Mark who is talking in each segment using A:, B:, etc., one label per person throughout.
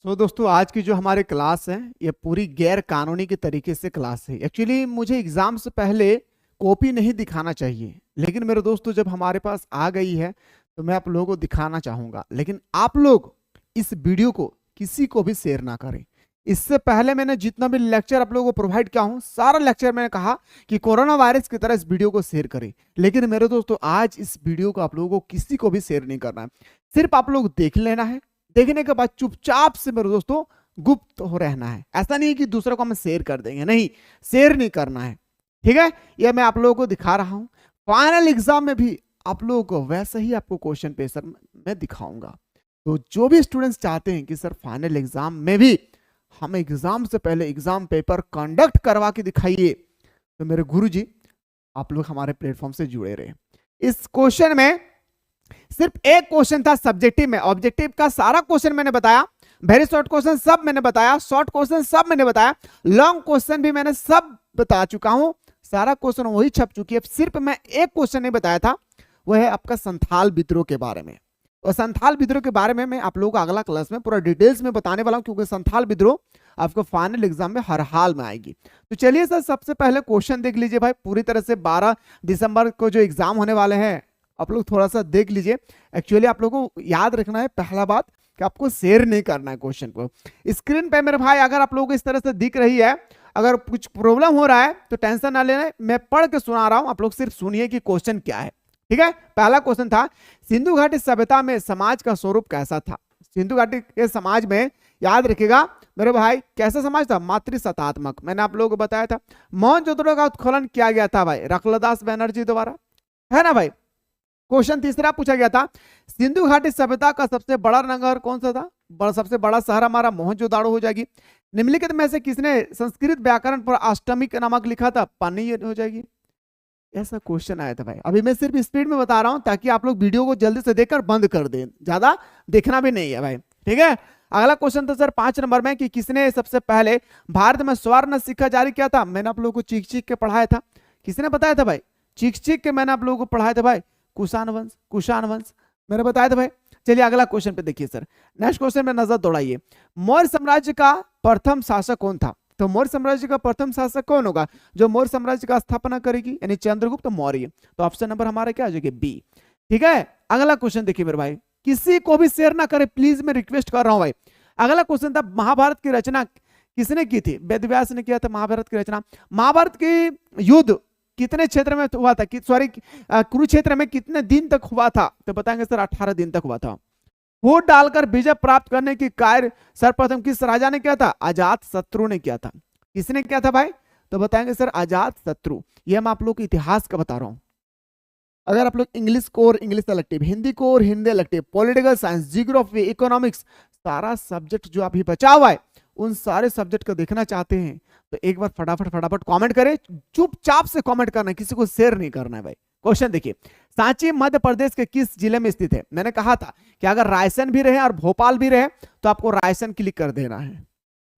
A: दोस्तों आज की जो हमारी क्लास है ये पूरी गैर कानूनी के तरीके से क्लास है। एक्चुअली मुझे एग्जाम से पहले कॉपी नहीं दिखाना चाहिए, लेकिन मेरे दोस्तों जब हमारे पास आ गई है तो मैं आप लोगों को दिखाना चाहूंगा। लेकिन आप लोग इस वीडियो को किसी को भी शेयर ना करें। इससे पहले मैंने जितना भी लेक्चर आप लोगों को प्रोवाइड किया हूं, सारा लेक्चर मैंने कहा कि कोरोना वायरस की तरह इस वीडियो को शेयर करें। लेकिन मेरे दोस्तों आज इस वीडियो को आप लोगों को किसी को भी शेयर नहीं करना है। सिर्फ आप लोग देख लेना है, देखने के बाद चुपचाप से मेरे दोस्तों गुप्त हो रहना है। ऐसा नहीं है कि दूसरों को हम शेयर कर देंगे, नहीं, शेयर नहीं करना है। ठीक है, यह मैं आप लोगों को दिखा रहा हूं। फाइनल एग्जाम में भी आप लोगों को वैसे ही आपको क्वेश्चन पेपर मैं दिखाऊंगा। तो जो भी स्टूडेंट्स चाहते हैं कि सर फाइनल एग्जाम में भी हम एग्जाम से पहले एग्जाम पेपर कंडक्ट करवा के दिखाइए, तो मेरे गुरुजी आप लोग हमारे प्लेटफॉर्म से जुड़े रहे। इस क्वेश्चन में सिर्फ एक क्वेश्चन था सब्जेक्टिव में, ऑब्जेक्टिव का सारा क्वेश्चन मैंने बताया, वेरी शॉर्ट क्वेश्चन सब मैंने बताया, शॉर्ट क्वेश्चन सब मैंने बताया, लॉन्ग क्वेश्चन भी मैंने सब बता चुका हूं, सारा क्वेश्चन वही छप चुकी है। सिर्फ मैं एक क्वेश्चन नहीं बताया था, वह है आपका संथाल विद्रोह के बारे में। और संथाल विद्रोह के बारे में मैं आप लोगों को अगला क्लास में पूरा डिटेल्स में बताने वाला हूं, क्योंकि संथाल विद्रोह आपको फाइनल एग्जाम में हर हाल में आएगी। तो चलिए सर सबसे पहले क्वेश्चन देख लीजिए भाई। पूरी तरह से 12 दिसंबर को जो एग्जाम होने वाले हैं आप लोग थोड़ा सा देख लीजिए। एक्चुअली आप लोगों को याद रखना है पहला बात कि आपको शेयर नहीं करना है क्वेश्चन को। स्क्रीन पे मेरे भाई अगर आप लोगों को इस तरह से दिख रही है, अगर कुछ प्रॉब्लम हो रहा है तो टेंशन ना लेना, मैं पढ़ के सुना रहा हूं, आप लोग सिर्फ सुनिए कि क्वेश्चन क्या है। ठीक है, पहला क्वेश्चन था सिंधु घाटी सभ्यता में समाज का स्वरूप कैसा था। सिंधु घाटी के समाज में याद रखिएगा मेरे भाई कैसा समाज था, मातृसत्तात्मक, मैंने आप लोगों को बताया था। मोहनजोदड़ो का उत्खनन किया गया था भाई रखलदास बनर्जी द्वारा, है ना भाई। क्वेश्चन तीसरा पूछा गया था सिंधु घाटी सभ्यता का सबसे बड़ा नगर कौन सा था। सबसे बड़ा शहर हमारा मोहनजोदाड़ो हो जाएगी। निम्नलिखित में से किसने संस्कृत व्याकरण पर अष्टमिक नामक लिखा था, पानी हो जाएगी। ऐसा क्वेश्चन आया था भाई। अभी मैं सिर्फ स्पीड में बता रहा हूं ताकि आप लोग वीडियो को जल्दी से देखकर बंद कर दें, ज्यादा देखना भी नहीं है भाई। ठीक है, अगला क्वेश्चन था सर 5 नंबर में कि किसने सबसे पहले भारत में स्वर्ण सिक्का जारी किया था। मैंने आप लोगों को चीख चीख के पढ़ाया था, किसने बताया था भाई, चीख चीख के मैंने आप लोगों को पढ़ाया था भाई, कुषाण वंश मैंने बताया था भाई। चलिए अगला क्वेश्चन पे देखिए सर, नेक्स्ट क्वेश्चन में नजर दौड़ाइए। मौर्य साम्राज्य का प्रथम शासक कौन था। तो मौर्य साम्राज्य का प्रथम शासक कौन होगा, जो मौर्य साम्राज्य का स्थापना करेगी, यानी चंद्रगुप्त मौर्य। तो ऑप्शन नंबर हमारा क्या आ जाएगा, बी। ठीक है, अगला क्वेश्चन देखिए मेरे भाई, किसी को भी शेयर ना करे प्लीज, मैं रिक्वेस्ट कर रहा हूं भाई। अगला क्वेश्चन था महाभारत की रचना किसने की थी। वेद व्यास ने किया था महाभारत की रचना। महाभारत की युद्ध कितने क्षेत्र में हुआ था, सॉरी कुरुक्षेत्र में कितने दिन तक हुआ था। तो बताएंगे सर 18 दिन तक हुआ था। वोट डालकर विजय प्राप्त करने की कार्य सर्वप्रथम किस राजा ने किया था, अजात शत्रु ने किया था। किसने किया था भाई, तो बताएंगे सर अजात शत्रु। ये मैं आप लोग को इतिहास का बता रहा हूं। अगर आप लोग इंग्लिश को और इंग्लिश इलेक्टिव, हिंदी को और Hindi elective, political science, geography, economics, सारा सब्जेक्ट जो अभी बचा हुआ है उन सारे सब्जेक्ट को देखना चाहते हैं तो एक बार फटाफट कमेंट करें। चुपचाप से कमेंट करना है, किसी को शेयर नहीं करना है भाई। क्वेश्चन देखिए, सांची मध्य प्रदेश के किस जिले में स्थित है। मैंने कहा था कि अगर रायसेन भी रहे और भोपाल भी रहे तो आपको रायसेन क्लिक कर देना है।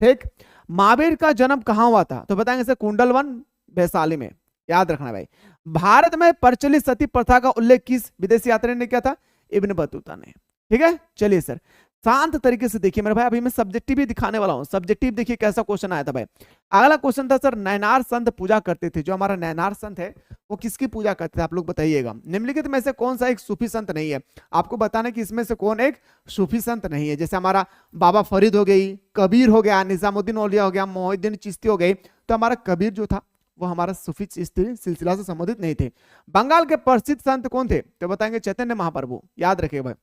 A: ठीक, महावीर का जन्म कहां हुआ था, तो बताएंगे सर कुंडलवन वैशाली में, याद रखना भाई। भारत में प्रचलित सती प्रथा का उल्लेख किस विदेशी यात्री ने किया था, इब्न बतूता ने। ठीक है, चलिए सर शांत तरीके से देखिए मेरे भाई, अभी मैं सब्जेक्टिव भी दिखाने वाला हूं। सब्जेक्टिव देखिए कैसा क्वेश्चन आया था भाई। अगला क्वेश्चन था सर नैनार संत पूजा करते थे। जो हमारा नैनार संत है वो किसकी पूजा करते थे, आप लोग बताइएगा। निम्नलिखित में से कौन सा एक सूफी संत नहीं है, आपको बताना कि इसमें से कौन एक सूफी संत नहीं है। जैसे हमारा बाबा फरीद हो गई, कबीर हो गया, निजामुद्दीन औलिया हो गया, मोहिउद्दीन चिश्ती हो गई। तो हमारा कबीर जो था वो हमारा सूफी चिश्ती सिलसिला से संबंधित नहीं थे। बंगाल के प्रसिद्ध संत कौन थे, तो बताएंगे चैतन्य महाप्रभु, याद रखिए भाई।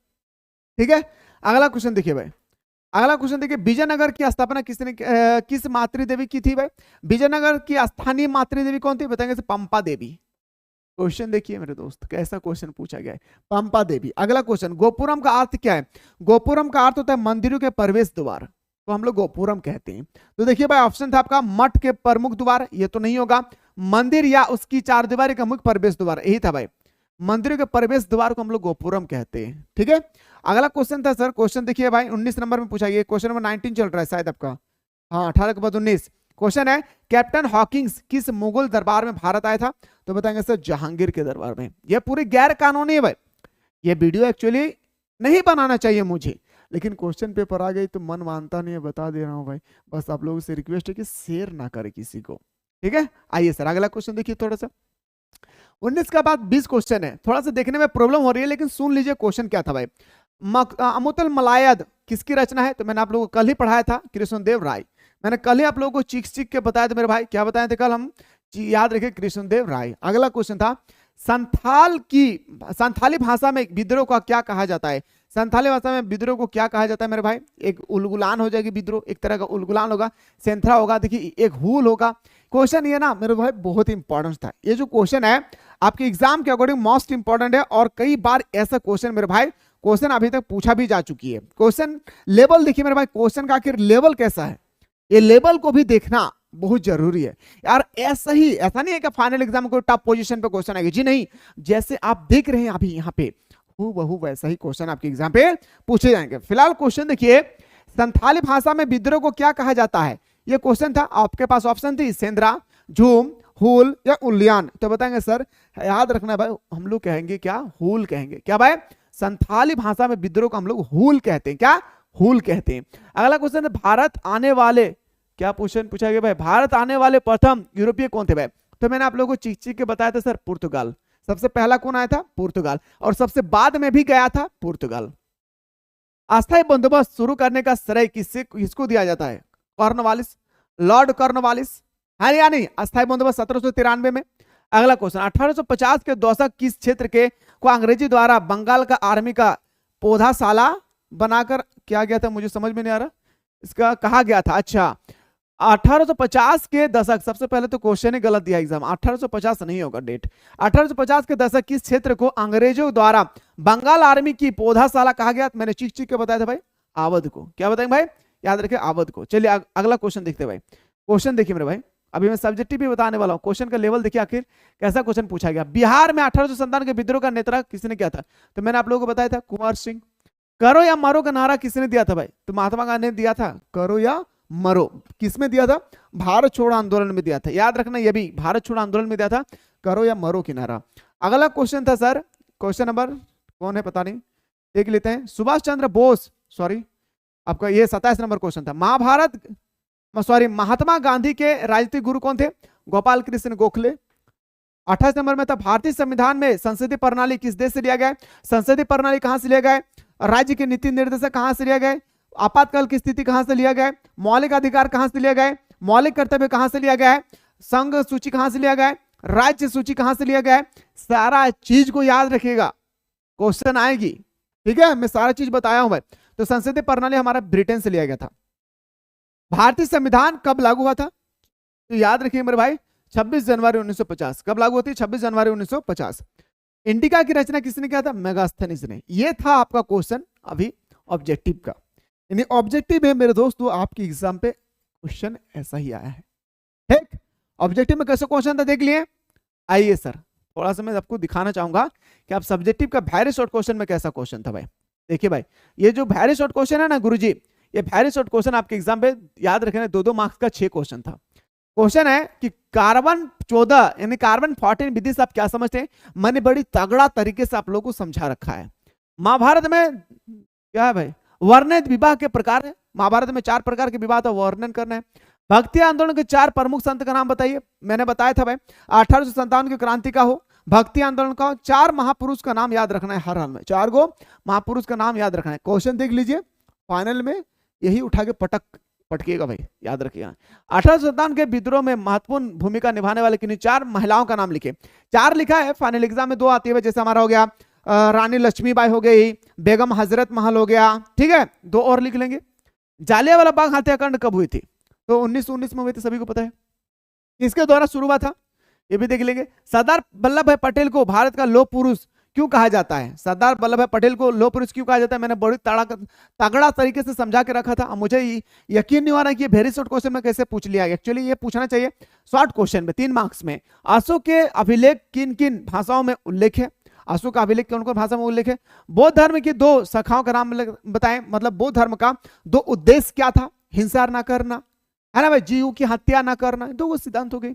A: ठीक है, अगला क्वेश्चन देखिए भाई। अगला क्वेश्चन देखिए, विजयनगर की स्थापना किसने किस मातृदेवी की थी भाई। विजयनगर की स्थानीय मातृदेवी कौन थी, बताएंगे पंपा देवी। क्वेश्चन देखिए मेरे दोस्त कैसा क्वेश्चन पूछा गया है, पंपा देवी। अगला क्वेश्चन, गोपुरम का अर्थ क्या है। गोपुरम का अर्थ होता है मंदिरों के प्रवेश द्वार, तो हम लोग गोपुरम कहते हैं। तो देखिए भाई ऑप्शन था आपका मठ के प्रमुख द्वार, ये तो नहीं होगा। मंदिर या उसकी चारदीवारी का मुख्य प्रवेश द्वार, यही था भाई। मंदिरों के प्रवेश द्वार को हम लोग गोपुरम कहते हैं। ठीक है, अगला क्वेश्चन था सर, क्वेश्चन देखिए भाई 19 नंबर में पूछा गया, क्वेश्चन नंबर 19 चल रहा है शायद आपका, हाँ 18 के बाद 19। क्वेश्चन है कैप्टन हॉकिंस किस मुगल दरबार में भारत आया था, तो बताएंगे सर जहांगीर के दरबार में। यह पूरी गैर कानूनी है भाई, ये वीडियो एक्चुअली नहीं बनाना चाहिए मुझे, लेकिन क्वेश्चन पेपर आ गई तो मन मानता नहीं है, बता दे रहा हूँ भाई। बस आप लोगों से रिक्वेस्ट है कि शेयर ना करे किसी को, ठीक है। आइए सर अगला क्वेश्चन देखिए थोड़ा सा। 19 का बाद 20 क्वेश्चन है, थोड़ा सा देखने में प्रॉब्लम हो रही है, लेकिन सुन लीजिए क्वेश्चन क्या था भाई। अमुतल मलायद किसकी रचना है? तो मैंने आप लोगों को कल ही पढ़ाया था, कृष्णदेव राय। मैंने कल ही आप लोगों को चीख चीख के बताया था मेरे भाई, क्या बताए थे कल हम, याद रखे, कृष्णदेव राय। अगला क्वेश्चन था संथाली भाषा में विद्रोह का क्या कहा जाता है? संथाली भाषा में विद्रोह को क्या कहा जाता है मेरे भाई? एक उलगुलान हो जाएगी विद्रोह, एक तरह का उलगुलान होगा, सेंथरा होगा, देखिए एक हुल होगा। क्वेश्चन ये ना मेरे भाई बहुत इंपॉर्टेंट था। ये जो क्वेश्चन है आपके एग्जाम के अकॉर्डिंग मोस्ट इंपॉर्टेंट है, और कई बार ऐसा क्वेश्चन मेरे भाई क्वेश्चन अभी तक पूछा भी जा चुकी है। क्वेश्चन लेवल देखिए मेरे भाई, क्वेश्चन का आखिर लेवल कैसा है, ये लेवल को भी देखना बहुत जरूरी है यार। ऐसा नहीं है कि फाइनल एग्जाम को टॉप पोजीशन पे क्वेश्चन आएगा, जी नहीं। जैसे आप देख रहे हैं अभी यहाँ पे हूबहू वैसा ही क्वेश्चन आपके एग्जाम पे पूछे जाएंगे। फिलहाल क्वेश्चन देखिए, संथाली भाषा में विद्रोह को क्या कहा जाता है? ये क्वेश्चन था, आपके पास ऑप्शन थी सेंद्रा, झूम, हुल या उल्यान। तो बताएंगे सर, याद रखना भाई, हम लोग कहेंगे क्या, हुल कहेंगे। क्या भाई? संथाली भाषा में विद्रोह को हम लोग हुल कहते हैं। क्या? हुल कहते हैं। अगला क्वेश्चन है, भारत आने वाले, क्या क्वेश्चन पूछा गया भाई, भारत आने वाले प्रथम यूरोपीय कौन थे भाई? तो मैंने आप लोगों को चीख चीख के बताया था सर, पुर्तगाल। सबसे पहला कौन आया था? पुर्तगाल। और सबसे बाद में भी गया था पुर्तगाल। अस्थायी बंदोबस्त शुरू करने का श्रेय किसको दिया जाता है? कॉर्नवालिस, लॉर्ड कॉर्नवालिस, है या नहीं? अस्थायी बंदोबस्त 1793 में। अगला क्वेश्चन, 1850 के दशक किस क्षेत्र के को अंग्रेजी द्वारा बंगाल का आर्मी का पौधाशाला बनाकर क्या गया था? मुझे समझ में नहीं आ रहा, इसका कहा गया था। अच्छा, 1850 के दशक, सबसे पहले तो क्वेश्चन ही गलत दिया एग्जाम, 1850 नहीं होगा डेट। 1850 के दशक किस क्षेत्र को अंग्रेजों द्वारा बंगाल आर्मी की पौधाशाला कहा गया? मैंने चीख चीख के बताया था भाई, आवध को। क्या बताएंगे भाई? याद रखें, आवध को। चलिए अगला क्वेश्चन देखते हैं भाई। क्वेश्चन देखिए मेरे भाई, अभी मैं सब्जेक्टिव भी बताने वाला हूं, क्वेश्चन का लेवल देखिए आखिर कैसा क्वेश्चन पूछा गया। बिहार में 1857 के विद्रोह का नेतृत्व किसने किया था? तो मैंने आप लोगों को बताया था, कुंवर सिंह। करो या मरो का नारा किसने दिया था भाई? तो महात्मा गांधी ने दिया था, करो या मरो। किसमें दिया था? भारत छोड़ो आंदोलन में दिया था। याद रखना, ये भी भारत छोड़ो आंदोलन में दिया था, करो या मरो की नारा। अगला क्वेश्चन था सर, क्वेश्चन नंबर कौन है पता नहीं, देख लेते हैं। सुभाष चंद्र बोस, सॉरी आपका ये 27 नंबर क्वेश्चन था। महात्मा गांधी के राजनीतिक गुरु कौन थे? गोपाल कृष्ण गोखले। 28 नंबर में था, भारतीय संविधान में संसदीय प्रणाली किस देश से लिया गया? संसदीय प्रणाली कहां से लिया गया? राज्य के नीति निर्देशक कहां से लिया गया? आपातकाल की स्थिति कहां से लिया गया? मौलिक अधिकार कहां से लिया गया? मौलिक कर्तव्य कहां से लिया गया है? संघ सूची कहां से लिया गया है? राज्य सूची कहां से लिया गया है? सारा चीज को याद रखिएगा, क्वेश्चन आएगी, ठीक है। मैं सारा चीज बताया हूं भाई। तो संसदीय प्रणाली हमारा ब्रिटेन से लिया गया था। भारतीय संविधान कब लागू हुआ था? तो याद रखिए मेरे भाई, 26 जनवरी 1950। कब लागू होती है? 26 जनवरी 1950। इंडिका की रचना किसने किया था? मेगास्थनीज ने। ये था आपका क्वेश्चन अभी ऑब्जेक्टिव का। यानी ऑब्जेक्टिव में मेरे दोस्तों आपके एग्जाम पे क्वेश्चन ऐसा ही आया है, ठीक। ऑब्जेक्टिव में कैसे क्वेश्चन था देख लिए। आइए सर, थोड़ा सा मैं आपको दिखाना चाहूंगा कि आप सब्जेक्टिव का वेरी शॉर्ट क्वेश्चन में कैसा क्वेश्चन था भाई। देखिए भाई, ये जो वेरी शॉर्ट क्वेश्चन है ना गुरुजी, ये वेरी शॉर्ट क्वेश्चन आपके एग्जाम पे याद रखना, 2-2 मार्क्स का 6 क्वेश्चन था। क्वेश्चन है कि कार्बन 14 यानी कार्बन 14 विधि से आप क्या समझते हैं? मैंने बड़ी तगड़ा तरीके से आप लोगों को समझा रखा है। महाभारत में क्या है भाई? वर्णित विवाह के प्रकार है। महाभारत में 4 प्रकार के विवाह का वर्णन करना है। भक्ति आंदोलन के 4 प्रमुख संत का नाम बताइए। मैंने बताया था भाई, 1857 की क्रांति का हो, भक्ति आंदोलन का हो। 4 महापुरुष का नाम याद रखना है हर हाल में, 4 गो महापुरुष का नाम याद रखना है। क्वेश्चन देख लीजिए, फाइनल में यही उठा के पटकेगा भाई, याद रखिएगा। 1857 के विद्रोह में महत्वपूर्ण भूमिका निभाने वाले किन्हीं 4 महिलाओं का नाम लिखे। 4 लिखा है, फाइनल एग्जाम में 2 आती है, जैसे हमारा हो गया रानी लक्ष्मीबाई हो गई, बेगम हजरत महल हो गया, ठीक है। 2 और लिख लेंगे। जालियांवाला बाग हत्याकांड कब हुई थी? तो 1919 में हुई थी, सभी को पता है। किसके द्वारा शुरू हुआ था? ये भी देख लेंगे। सरदार वल्लभ भाई पटेल को भारत का लौह पुरुष क्यों कहा जाता है? सरदार वल्लभ भाई पटेल को लौह पुरुष क्यों कहा जाता है? मैंने बड़ी तगड़ा तरीके से समझा के रखा था। मुझे यकीन नहीं हो रहा कि ये वेरी शॉर्ट क्वेश्चन में कैसे पूछ लिया। एक्चुअली ये पूछना चाहिए शॉर्ट क्वेश्चन में, 3 मार्क्स में। अशोक के अभिलेख किन किन भाषाओं में उल्लेख है? अशोक का अभिलेख कौन कौन भाषा में उल्लेख है? बौद्ध धर्म की 2 शाखाओं का नाम बताएं। मतलब बौद्ध धर्म का 2 उद्देश्य क्या था? हिंसा ना करना, है ना भाई, जीव की हत्या ना करना, 2 सिद्धांत हो गए।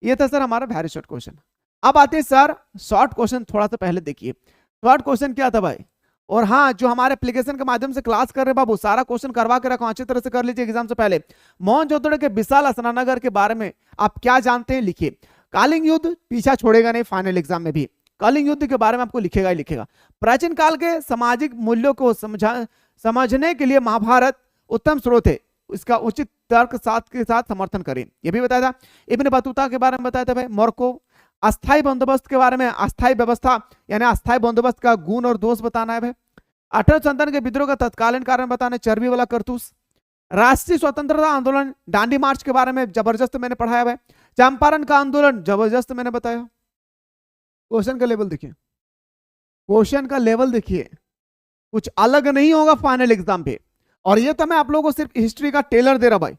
A: ये था सर हमारा वेरी शॉर्ट क्वेश्चन। अब आते हैं सर शॉर्ट क्वेश्चन, थोड़ा सा पहले देखिए शॉर्ट क्वेश्चन क्या था भाई। और हाँ, जो हमारे एप्लीकेशन के माध्यम से क्लास कर रहे हैं बाबू, सारा क्वेश्चन करवा के रखो, अच्छी तरह से कर लीजिए एग्जाम से पहले। मोहनजोदड़ो के विशाल स्नानागार के बारे में आप क्या जानते हैं, लिखिए। कलिंग युद्ध पीछा छोड़ेगा नहीं, फाइनल एग्जाम में भी कलिंग युद्ध के बारे में आपको लिखेगा ही लिखेगा। प्राचीन काल के सामाजिक मूल्यों को समझने के लिए महाभारत उत्तम स्रोत है, इसका उचित तर्क साथ के साथ समर्थन करें, यह भी बताया था। इब्न बतूता के बारे में बताया था भाई। मोरको अस्थायी बंदोबस्त के बारे में, अस्थायी व्यवस्था यानी अस्थायी बंदोबस्त का गुण और दोष बताना है भाई। 1857 के विद्रोह का तत्कालीन कारण बताना है, चर्बी वाला करतूस। राष्ट्रीय स्वतंत्रता आंदोलन दांडी मार्च के बारे में जबरदस्त मैंने पढ़ाया भाई। चंपारण का आंदोलन जबरदस्त मैंने बताया। क्वेश्चन का लेवल देखिए, क्वेश्चन का लेवल देखिए, कुछ अलग नहीं होगा फाइनल एग्जाम पे। और ये तो मैं आप लोगों को सिर्फ हिस्ट्री का टेलर दे रहा भाई।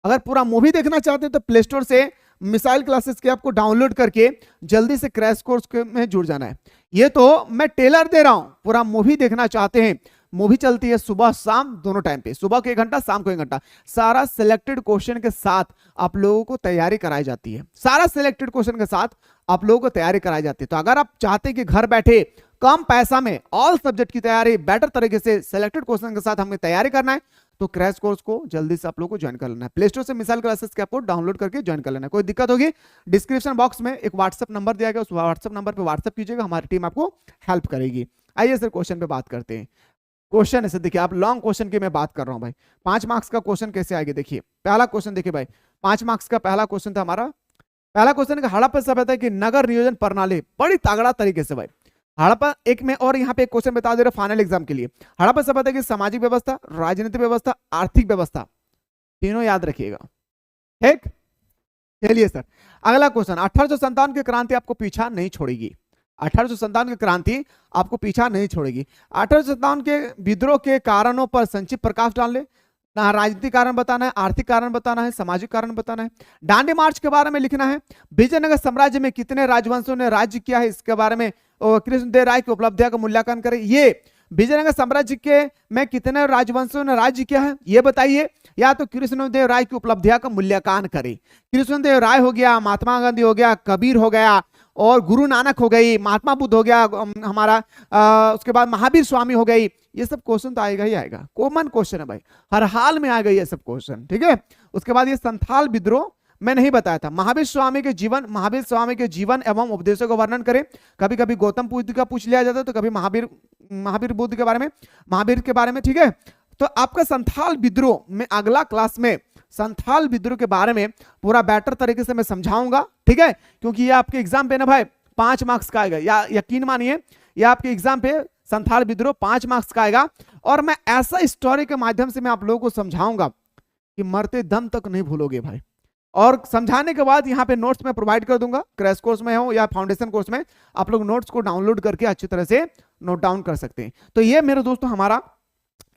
A: अगर पूरा मूवी देखना चाहते हैं तो प्ले स्टोर से मिसाइल क्लासेस के आपको डाउनलोड करके जल्दी से क्रैश कोर्स में जुड़ जाना है। ये तो मैं टेलर दे रहा हूं, पूरा मूवी देखना चाहते हैं, मूवी चलती है सुबह शाम दोनों टाइम पे, सुबह को 1 घंटा, शाम को 1 घंटा, सारा सिलेक्टेड क्वेश्चन के साथ आप लोगों को तैयारी कराई जाती है, सारा सिलेक्टेड क्वेश्चन के साथ आप लोगों को तैयारी कराई जाती है। तो अगर आप चाहते हैं कि घर बैठे कम पैसा में ऑल सब्जेक्ट की तैयारी बेटर तरीके से सिलेक्टेड क्वेश्चन के साथ हमें तैयारी करना है, तो क्रैश कोर्स को जल्दी से आप लोगों को ज्वाइन कर लेना है। प्ले स्टोर से मिसाइल क्लासेस के आपको डाउनलोड करके ज्वाइन कर लेना है। कोई दिक्कत होगी डिस्क्रिप्शन बॉक्स में एक व्हाट्सएप नंबर दिया गया, उस व्हाट्सएप नंबर पे व्हाट्सएप कीजिएगा, हमारी टीम आपको हेल्प करेगी। आइए सर क्वेश्चन पे बात करते हैं। क्वेश्चन ऐसे देखिए, आप लॉन्ग क्वेश्चन की मैं बात कर रहा हूं भाई। 5 मार्क्स का क्वेश्चन कैसे आएगा देखिए। पहला क्वेश्चन देखिए भाई, 5 मार्क्स का पहला क्वेश्चन था हमारा। पहला क्वेश्चन का हड़प्पा सभ्यता की नगर नियोजन प्रणाली, बड़ी तगड़ा तरीके से भाई। हड़प्पा एक में, और यहाँ पे एक क्वेश्चन बता दे रहा फाइनल एग्जाम के लिए। हड़प्पा सभ्यता की सामाजिक व्यवस्था, राजनीतिक व्यवस्था, आर्थिक व्यवस्था, तीनों याद रखिएगा, ठीक। चलिए सर अगला क्वेश्चन, 1857 की क्रांति आपको पीछा नहीं छोड़ेगी। 1857 की क्रांति आपको पीछा नहीं छोड़ेगी। 1857 के विद्रोह के कारणों पर संक्षिप्त प्रकाश डाल ले। ना राजनीतिक कारण बताना है, आर्थिक कारण बताना है, सामाजिक कारण बताना है। दांडी मार्च के बारे में लिखना है। विजयनगर साम्राज्य में कितने राजवंशों ने राज्य किया है, इसके बारे में कृष्णदेव राय की उपलब्धियों का मूल्यांकन करें। ये विजयनगर साम्राज्य के में कितने राजवंशों ने राज्य किया है ये बताइए, या तो कृष्णदेव राय की उपलब्धियों का मूल्यांकन करें। कृष्णदेव राय हो गया, महात्मा गांधी हो गया, कबीर हो गया, और गुरु नानक हो गई, महात्मा बुद्ध हो गया हमारा, उसके बाद महावीर स्वामी हो गई। ये सब क्वेश्चन तो आएगा ही आएगा, कॉमन क्वेश्चन है भाई, हर हाल में आएगा ये सब क्वेश्चन, ठीक है। उसके बाद ये संथाल विद्रोह मैं नहीं बताया था। महावीर स्वामी के जीवन एवं उपदेशों का वर्णन करें। कभी कभी गौतम बुद्ध का पूछ लिया जाता है, तो कभी महावीर बुद्ध के बारे में, महावीर के बारे में, ठीक है। तो आपका संथाल विद्रोह में अगला क्लास में संथाल विद्रोह के बारे में पूरा बेटर तरीके से मैं समझाऊंगा, ठीक है। क्योंकि ये आपके एग्जाम पे ना भाई 5 मार्क्स का आएगा, या यकीन मानिए ये आपके एग्जाम पे संथाल विद्रोह 5 मार्क्स का आएगा। और मैं ऐसा स्टोरी के माध्यम से मैं आप लोगों को समझाऊंगा कि मरते दम तक नहीं भूलोगे भाई। और समझाने के बाद यहाँ पे नोट्स मैं प्रोवाइड कर दूंगा, क्रैश कोर्स में हो या फाउंडेशन कोर्स में, आप लोग नोट्स को डाउनलोड करके अच्छी तरह से नोट डाउन कर सकते हैं। तो ये मेरे दोस्तों हमारा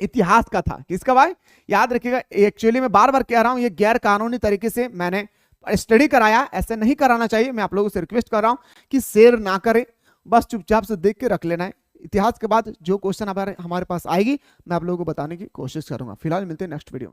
A: इतिहास का था। किसका भाई, याद रखिएगा। एक्चुअली मैं बार बार कह रहा हूं, ये गैर कानूनी तरीके से मैंने स्टडी कराया, ऐसे नहीं कराना चाहिए। मैं आप लोगों से रिक्वेस्ट कर रहा हूं कि शेयर ना करें, बस चुपचाप से देख के रख लेना है। इतिहास के बाद जो क्वेश्चन हमारे पास आएगी मैं आप लोगों को बताने की कोशिश करूंगा। फिलहाल मिलते हैं नेक्स्ट वीडियो में।